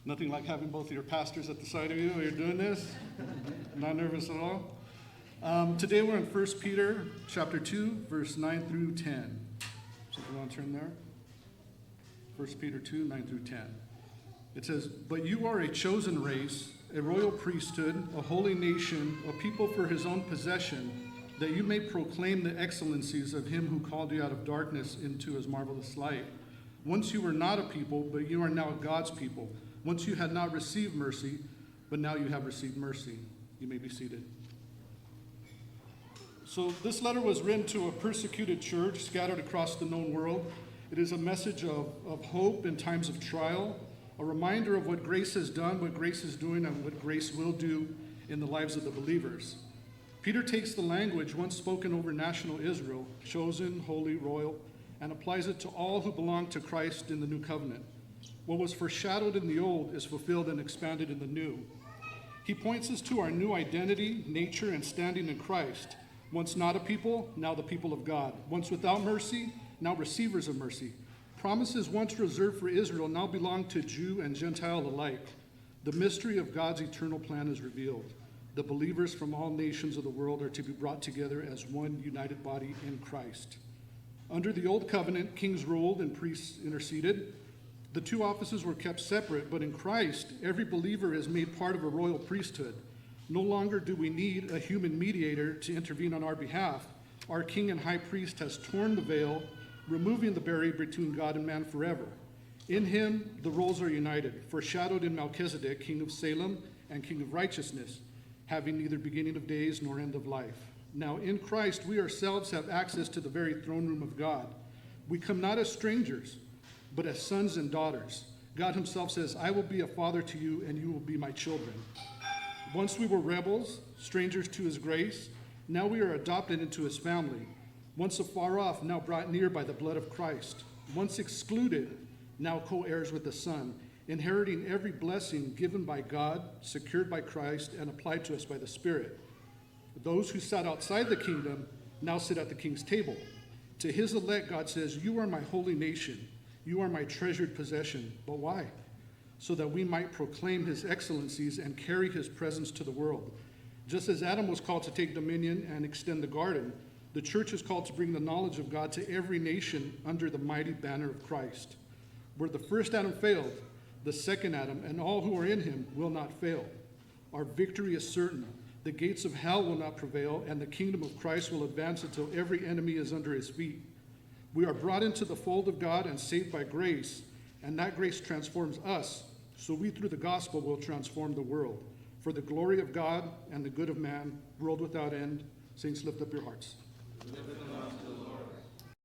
Nothing like having both of your pastors at the side of you while you're doing this. Not nervous at all. Today we're in 1 Peter chapter 2, verse 9 through 10. So if you want to turn there. 1 Peter 2, 9 through 10. It says, "But you are a chosen race, a royal priesthood, a holy nation, a people for his own possession, that you may proclaim the excellencies of him who called you out of darkness into his marvelous light. Once you were not a people, but you are now God's people. Once you had not received mercy, but now you have received mercy." You may be seated. So this letter was written to a persecuted church scattered across the known world. It is a message of hope in times of trial, a reminder of what grace has done, what grace is doing, and what grace will do in the lives of the believers. Peter takes the language once spoken over national Israel, chosen, holy, royal, and applies it to all who belong to Christ in the new covenant. What was foreshadowed in the old is fulfilled and expanded in the new. He points us to our new identity, nature, and standing in Christ. Once not a people, now the people of God. Once without mercy, now receivers of mercy. Promises once reserved for Israel now belong to Jew and Gentile alike. The mystery of God's eternal plan is revealed. The believers from all nations of the world are to be brought together as one united body in Christ. Under the old covenant, kings ruled and priests interceded. The two offices were kept separate, but in Christ, every believer is made part of a royal priesthood. No longer do we need a human mediator to intervene on our behalf. Our king and high priest has torn the veil, removing the barrier between God and man forever. In him, the roles are united, foreshadowed in Melchizedek, king of Salem and king of righteousness, having neither beginning of days nor end of life. Now in Christ, we ourselves have access to the very throne room of God. We come not as strangers, but as sons and daughters. God himself says, "I will be a father to you, and you will be my children." Once we were rebels, strangers to his grace. Now we are adopted into his family. Once afar off, now brought near by the blood of Christ. Once excluded, now co-heirs with the Son, inheriting every blessing given by God, secured by Christ, and applied to us by the Spirit. Those who sat outside the kingdom now sit at the king's table. To his elect, God says, "You are my holy nation. You are my treasured possession." But why? So that we might proclaim his excellencies and carry his presence to the world. Just as Adam was called to take dominion and extend the garden, the church is called to bring the knowledge of God to every nation under the mighty banner of Christ. Where the first Adam failed, the second Adam and all who are in him will not fail. Our victory is certain. The gates of hell will not prevail, and the kingdom of Christ will advance until every enemy is under his feet. We are brought into the fold of God and saved by grace, and that grace transforms us, so we through the gospel will transform the world. For the glory of God and the good of man, world without end. Saints, lift up your hearts. Lift them up to the